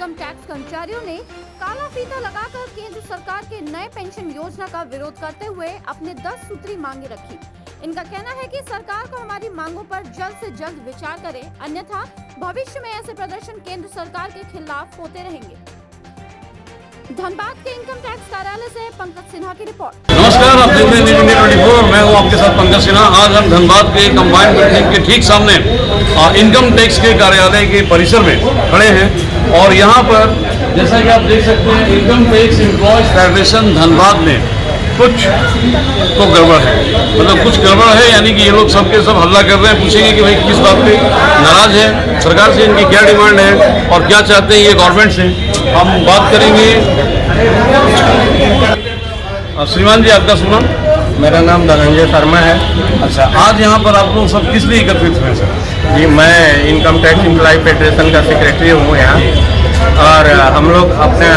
Income tax कर्मचारियों ने काला फीता लगाकर केंद्र सरकार के नए पेंशन योजना का विरोध करते हुए अपने 10 सूत्री मांगे रखी। इनका कहना है कि सरकार को हमारी मांगों पर जल्द से जल्द विचार करे, अन्यथा भविष्य में ऐसे प्रदर्शन केंद्र सरकार के खिलाफ होते रहेंगे। धनबाद के इनकम टैक्स कार्यालय से पंकज सिन्हा की रिपोर्ट। नमस्कार, आप देख रहे हैं इंडिया 24। मैं हूं आपके साथ पंकज सिन्हा। आज हम धनबाद के कंबाइंड बिल्डिंग के ठीक सामने इनकम टैक्स के कार्यालय के परिसर में खड़े हैं और यहाँ पर जैसा कि आप देख सकते हैं income tax employees federation Dhanbad में कुछ तो गड़बड़ है, मतलब कुछ गड़बड़ है, यानी कि ये लोग सबके सब हल्ला कर रहे हैं। पूछेंगे कि भाई किस बात पे नाराज है, सरकार से इनकी क्या डिमांड है और क्या चाहते हैं ये गवर्नमेंट से, हम बात करेंगे। श्रीमान जी, आपका सुना? मेरा नाम धनंजय शर्मा है। अच्छा, आज यहाँ पर आप लोग सब किस लिए एकत्रित हुए सर? जी, मैं इनकम टैक्स एम्प्लॉय फेडरेशन का सेक्रेटरी हूँ यहाँ, और हम लोग अपने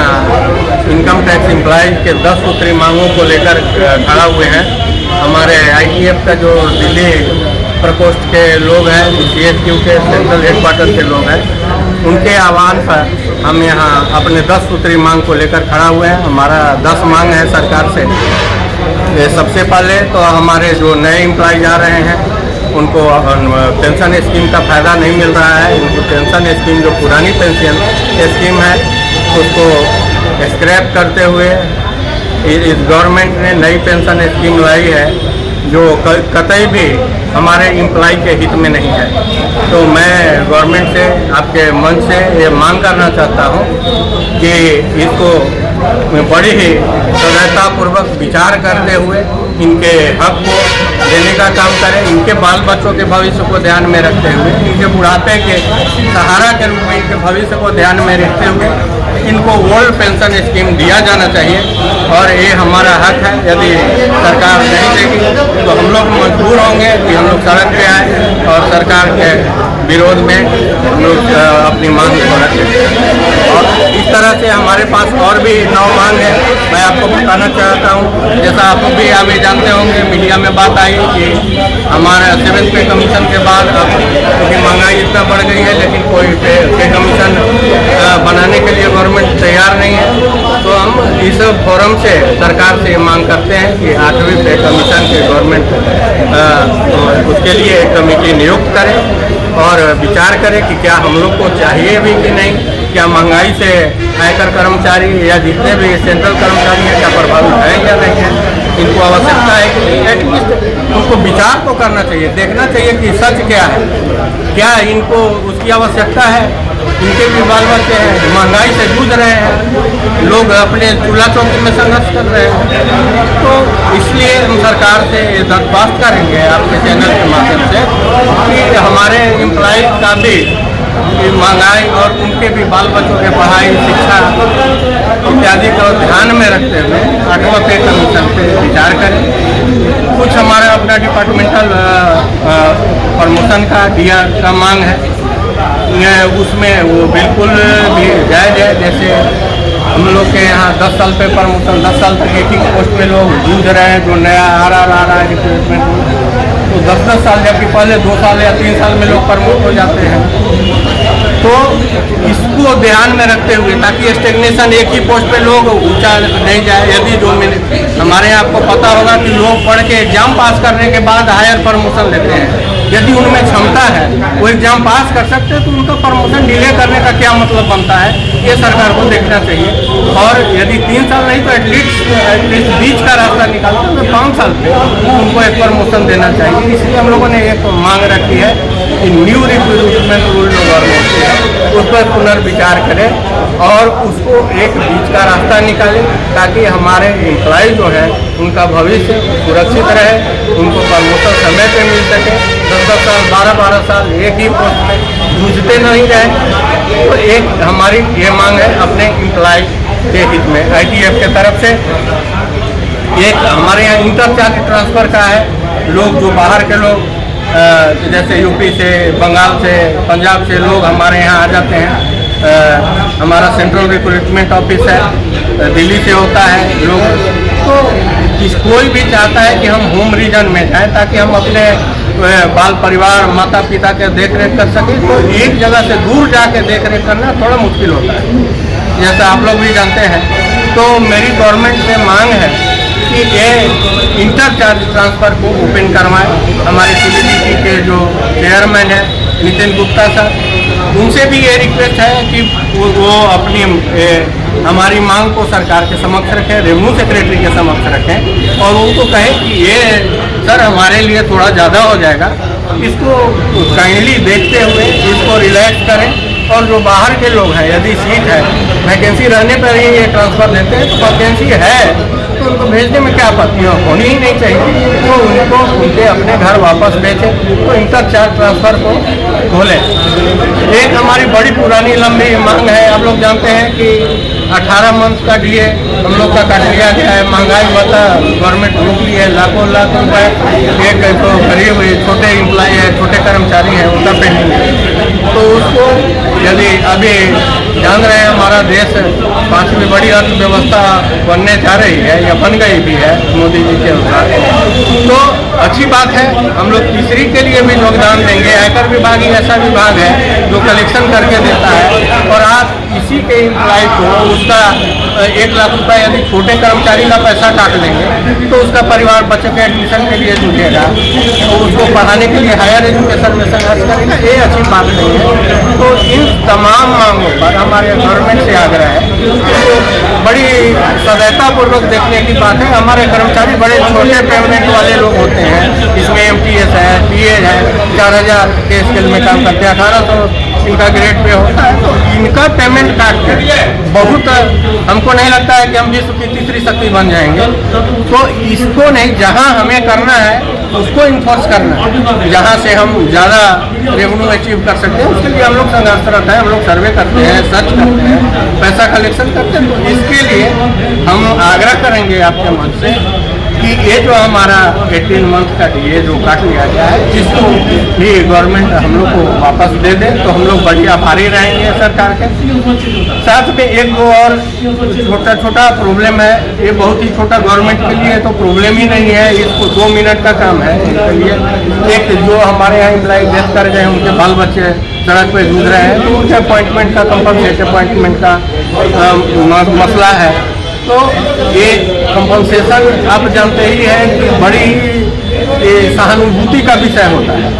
इनकम टैक्स एम्प्लॉय के 10 सूत्री मांगों को लेकर खड़ा हुए हैं। हमारे ITF का जो दिल्ली प्रकोष्ठ के लोग हैं, CSQ के सेंट्रल हेडक्वार्टर के लोग हैं, उनके आह्वान पर हम यहाँ अपने 10 सूत्री मांग को लेकर खड़ा हुए हैं। हमारा 10 मांग है सरकार से। सबसे पहले तो हमारे जो नए एम्प्लॉय आ रहे हैं उनको पेंशन स्कीम का फ़ायदा नहीं मिल रहा है। उनको पेंशन स्कीम, जो पुरानी पेंशन स्कीम है, उसको स्क्रैप करते हुए इस गवर्नमेंट ने नई पेंशन स्कीम लाई है जो कतई भी हमारे एम्प्लॉय के हित में नहीं है। तो मैं गवर्नमेंट से, आपके मंच से ये मांग करना चाहता हूँ कि इसको बड़ी ही सजगतापूर्वक विचार करते हुए इनके हक को देने का काम करें। इनके बाल बच्चों के भविष्य को ध्यान में रखते हुए, इनके बुढ़ापे के सहारा के रूप में इनके भविष्य को ध्यान में रखते हुए इनको ओल्ड पेंशन स्कीम दिया जाना चाहिए और ये हमारा हक है। यदि सरकार नहीं देगी तो हम लोग मजबूर होंगे कि हम लोग सड़क पे आए और सरकार के विरोध में हम लोग अपनी मांग को रखें। और इस तरह से हमारे पास और भी 9 मांग है। मैं आपको बताना चाहता हूँ, जैसा आप भी अभी जानते होंगे, मीडिया में बात आई कि हमारे 7th पे कमीशन के बाद अब क्योंकि महंगाई इतना बढ़ गई है, लेकिन कोई पे कमीशन बनाने के लिए गवर्नमेंट तैयार नहीं है। तो हम इस फोरम से सरकार से मांग करते हैं कि 8वीं पे कमीशन के गवर्नमेंट उसके लिए एक कमेटी नियुक्त करे और विचार करें कि क्या हम लोग को चाहिए भी कि नहीं, क्या महंगाई से आयकर कर्मचारी या जितने भी सेंट्रल कर्मचारी हैं क्या प्रभावित हैं या नहीं है, इनको आवश्यकता है कि एटलीस्ट उनको विचार तो करना चाहिए, देखना चाहिए कि सच क्या है, क्या इनको उसकी आवश्यकता है। इनके भी बाल बच्चे हैं, महंगाई से जूझ रहे हैं, लोग अपने चूल्हा चौकी में संघर्ष कर रहे हैं। तो इसलिए हम सरकार से दरख्वास्त करेंगे आपके चैनल के माध्यम से कि हमारे एम्प्लॉय का भी महंगाई और उनके भी बाल बच्चों के पढ़ाई, शिक्षा इत्यादि को ध्यान में रखते हुए 8वां पे कमीशन पे विचार करें। कुछ हमारा अपना डिपार्टमेंटल प्रमोशन का DR का मांग है, उसमें वो बिल्कुल भी जायज़ है। जैसे हम लोग के यहाँ 10 साल पे प्रमोशन, 10 साल तक एक ही पोस्ट पे लोग जूझ रहे हैं, जो नया आ रहा है रिक्रूटमेंट, तो 10-10 साल, जबकि पहले 2 साल या 3 साल में लोग प्रमोट हो जाते हैं। तो इसको ध्यान में रखते हुए, ताकि स्टेग्नेशन एक ही पोस्ट पे लोग ऊंचा नहीं जाए। यदि जो हमारे यहाँ आपको पता होगा कि लोग पढ़ के एग्जाम पास करने के बाद हायर प्रमोशन लेते हैं, यदि उनमें क्षमता है, वो एग्जाम पास कर सकते हैं, तो उनका प्रमोशन डिले करने का क्या मतलब बनता है, ये सरकार को देखना चाहिए। और यदि 3 साल नहीं तो एटलीस्ट बीच का रास्ता निकालते हुए 5 साल पे उनको एक प्रमोशन देना चाहिए। इसलिए हम लोगों ने एक मांग रखी है कि न्यू रिक्रूटमेंट रूल जो गवर्नमेंट है उस पर पुनर्विचार करें और उसको एक बीच का रास्ता निकालें, ताकि हमारे एम्प्लॉय जो है उनका भविष्य सुरक्षित रहे, उनको प्रमोशन समय पे मिल सके। 10-10 साल, 12-12 साल एक ही पोस्ट में जूझते नहीं रहे। तो एक हमारी ये मांग है अपने एम्प्लॉय के हित में। ITF के तरफ से एक हमारे यहाँ इंटरचार्ज ट्रांसफ़र का है। लोग जो बाहर के लोग जैसे UP से, बंगाल से, पंजाब से लोग हमारे यहाँ आ जाते हैं। हमारा सेंट्रल रिक्रूटमेंट ऑफिस है, दिल्ली से होता है लोग। तो कोई भी चाहता है कि हम होम रीजन में जाएं ताकि हम अपने बाल परिवार, माता पिता के देख रेख कर सकें। तो एक जगह से दूर जाके देख रेख करना थोड़ा मुश्किल होता है। जैसा आप लोग भी जानते हैं। तो मेरी गवर्नमेंट से मांग है कि ये इंटर चार्ज ट्रांसफ़र को ओपन करवाएं। हमारे CBDT के जो चेयरमैन हैं नितिन गुप्ता सर, उनसे भी ये रिक्वेस्ट है कि वो अपनी हमारी मांग को सरकार के समक्ष रखें, रेवेन्यू सेक्रेटरी के समक्ष रखें और उनको कहें कि ये सर हमारे लिए थोड़ा ज़्यादा हो जाएगा, इसको काइंडली देखते हुए इसको रिलैक्स करें। और जो बाहर के लोग हैं, यदि सीट है, वैकेंसी रहने पर ही ये ट्रांसफ़र देते हैं, तो वैकेंसी है तो उनको भेजने में क्या आपत्ति होनी ही नहीं चाहिए, तो उनको उनके अपने घर वापस भेजें, तो इंटर चार्ज ट्रांसफ़र को खोलें। एक हमारी बड़ी पुरानी लंबी मांग है, आप लोग जानते हैं कि 18 मंथ का DA हम लोग का काट लिया गया है। महंगाई भत्ता गवर्नमेंट रोक ली है, लाखों लाख रुपए एक तो गरीब छोटे एम्प्लॉय है, छोटे कर्मचारी हैं, उनका पेंडिंग है। तो उसको यदि अभी जान रहे हैं हमारा देश 5वीं बड़ी अर्थव्यवस्था बनने जा रही है या बन गई भी है मोदी जी के अनुसार, तो अच्छी बात है। हम लोग तीसरी के लिए भी योगदान देंगे। आयकर विभाग ही ऐसा विभाग है जो कलेक्शन करके देता है और आप इसी के एम्प्लॉय को उसका 1 लाख रुपए यदि छोटे कर्मचारी का पैसा काट लेंगे तो उसका परिवार बच्चे के एडमिशन के लिए जुटेगा, तो उसको पढ़ाने के लिए हायर एजुकेशन में संघर्ष करेगा, ये अच्छी बात नहीं है। तो इन तमाम मांगों पर हमारे गवर्नमेंट से आग्रह है, तो बड़ी सदैतापूर्वक देखने की बात है। हमारे कर्मचारी बड़े छोटे पेमेंट वाले लोग होते हैं, इसमें MTS है, PA है, 4000 के स्केल में काम करते हैं, 1800 इनका ग्रेड पे होता है, तो इनका पेमेंट काट के बहुत, हमको नहीं लगता है कि हम विश्व की तीसरी शक्ति बन जाएंगे। तो इसको नहीं, जहां हमें करना है उसको इन्फोर्स करना है, जहां से हम ज़्यादा रेवेन्यू अचीव कर सकते हैं उसके लिए हम लोग संघर्षरत हैं। हम लोग सर्वे करते हैं, सर्च करते हैं, पैसा कलेक्शन करते हैं। तो इसके लिए हम आग्रह करेंगे आपके मन से कि ये जो हमारा 18 मंथ का DA जो काट लिया गया है, इसको भी गवर्नमेंट हम लोग को वापस दे दे तो हम लोग बड़ी आभारी रहेंगे सरकार के। साथ में एक दो और छोटा छोटा प्रॉब्लम है, ये बहुत ही छोटा गवर्नमेंट के लिए तो प्रॉब्लम ही नहीं है, इसको 2 मिनट का काम है इसके लिए। एक जो हमारे यहाँ एम्प्लॉय डेथ कर गए, उनके बाल बच्चे सड़क पे जूझ रहे हैं, तो उनके अपॉइंटमेंट का, कंपनसेट अपॉइंटमेंट का मसला है। तो ये कंपनसेशन आप जानते ही हैं कि बड़ी सहानुभूति का विषय होता है,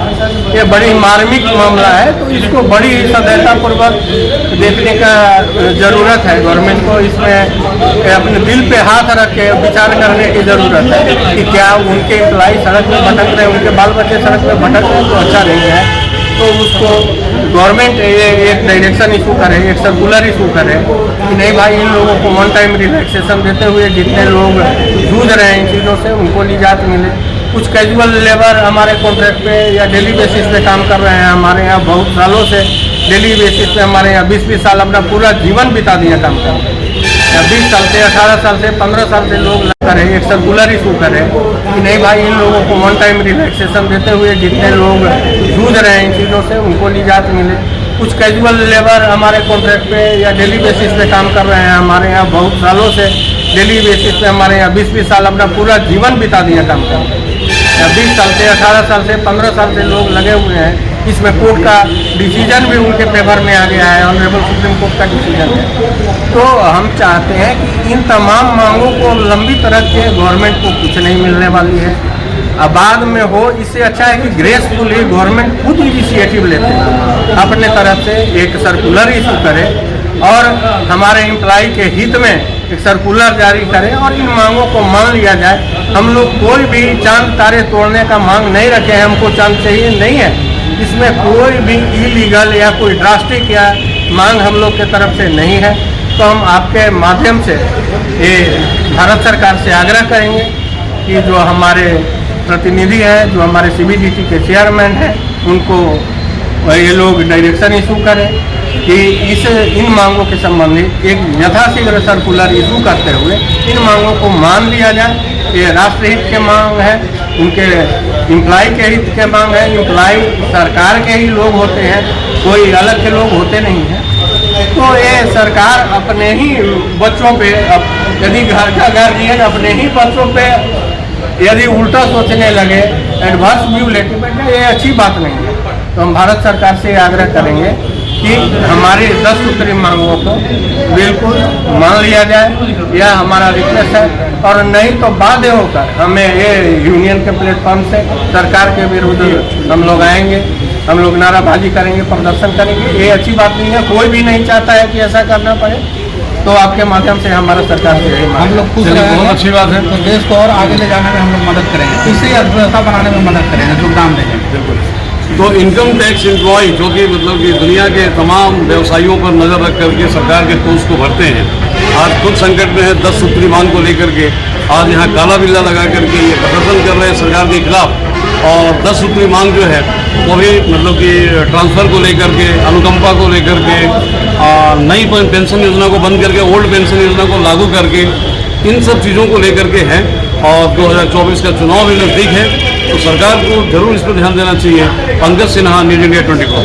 ये बड़ी मार्मिक मामला है, तो इसको बड़ी सदैतापूर्वक देखने का ज़रूरत है गवर्नमेंट को। इसमें अपने दिल पे हाथ रख के विचार करने की ज़रूरत है कि क्या उनके एम्प्लॉय सड़क में भटक रहे हैं, उनके बाल बच्चे सड़क में भटक रहे हैं, तो अच्छा नहीं है। तो उसको गवर्नमेंट ये एक डायरेक्शन इशू करे, एक सर्कुलर इशू करे कि नहीं भाई, इन लोगों को 1 टाइम रिलैक्सेशन देते हुए जितने लोग जूझ रहे हैं इन चीज़ों से उनको निजात मिले। कुछ कैजुअल लेबर हमारे कॉन्ट्रैक्ट पे या डेली बेसिस पे काम कर रहे हैं, हमारे यहाँ बहुत सालों से डेली बेसिस पे हमारे यहाँ 20-20 साल अपना पूरा जीवन बिता दिया काम कर, 20 साल से, 18 साल से, 15 साल से लोग करें, एक सर्कुलर इशू करें कि नहीं भाई, इन लोगों को 1 टाइम रिलैक्सेशन देते हुए जितने लोग जूझ रहे हैं इन चीज़ों से उनको निजात मिले। कुछ कैजुअल लेबर हमारे कॉन्ट्रैक्ट पे या डेली बेसिस पे काम कर रहे हैं, हमारे यहाँ बहुत सालों से डेली बेसिस पे हमारे यहाँ 20-20 साल अपना पूरा जीवन बिता दिया काम कर, 20 साल से, 18 साल से, 15 साल से लोग लगे हुए हैं। इसमें कोर्ट का डिसीजन भी उनके फेवर में आ गया है, ऑनरेबल सुप्रीम कोर्ट का डिसीजन है। तो हम चाहते हैं कि इन तमाम मांगों को लंबी तरह के गवर्नमेंट को कुछ नहीं मिलने वाली है, अब बाद में हो, इससे अच्छा है कि ग्रेसफुली गवर्नमेंट खुद इनिशिएटिव लेते हैं, अपने तरफ से एक सर्कुलर इशू करे और हमारे एम्प्लॉय के हित में एक सर्कुलर जारी करें और इन मांगों को मान लिया जाए। हम लोग कोई भी चांद तारे तोड़ने का मांग नहीं रखे हैं, हमको चांद चाहिए नहीं है, इसमें कोई भी इलीगल या कोई ड्रास्टिक या मांग हम लोग के तरफ से नहीं है। तो हम आपके माध्यम से ये भारत सरकार से आग्रह करेंगे कि जो हमारे प्रतिनिधि हैं, जो हमारे CBDT के चेयरमैन हैं, उनको ये लोग डायरेक्शन इशू करें कि इन मांगों के संबंधित एक यथाशीघ्र सर्कुलर इशू करते हुए इन मांगों को मान लिया जाए। ये राष्ट्रहित के मांग है, उनके एम्प्लॉय के हित के मांग है। एम्प्लॉय सरकार के ही लोग होते हैं, कोई अलग के लोग होते नहीं हैं। तो ये सरकार अपने ही बच्चों पे, यदि घर का गार्जियन अपने ही बच्चों पे यदि उल्टा सोचने लगे, एडवर्स व्यू लेके बैठे, ये अच्छी बात नहीं है। तो हम भारत सरकार से आग्रह करेंगे कि हमारी 10 सूत्री मांगों को बिल्कुल मान लिया जाए, यह हमारा रिक्वेस्ट है। और नहीं तो बाध्य होकर हमें ये यूनियन के प्लेटफॉर्म से सरकार के विरुद्ध हम लोग आएंगे, हम लोग नाराबाजी करेंगे, प्रदर्शन करेंगे। ये अच्छी बात नहीं है, कोई भी नहीं चाहता है कि ऐसा करना पड़े। तो आपके माध्यम से हमारा सरकार से यही हम लोग खुश चलिए, रहेंगे, बहुत अच्छी बात है। तो देश को और आगे ले जाने में हम लोग मदद करेंगे, इसी अर्थव्यवस्था बनाने में मदद करेंगे, योगदान देंगे। बिल्कुल। तो इनकम टैक्स एम्प्लॉय जो कि मतलब कि दुनिया के तमाम व्यवसायियों पर नज़र रख करके सरकार के टोस्ट को भरते हैं, आज खुद संकट में है 10 सूत्री मांग को लेकर के। आज यहाँ काला बिल्ला लगा करके ये प्रदर्शन कर रहे हैं सरकार के खिलाफ। और 10 सूत्री मांग जो है वो भी मतलब कि ट्रांसफ़र को लेकर के, अनुकंपा को लेकर के, नई पेंशन योजना को बंद करके ओल्ड पेंशन योजना को लागू करके, इन सब चीज़ों को लेकर के है। और 2024 का चुनाव भी नज़दीक है, तो सरकार को जरूर इस पर ध्यान देना चाहिए। Pankaj Sinha, news India 24।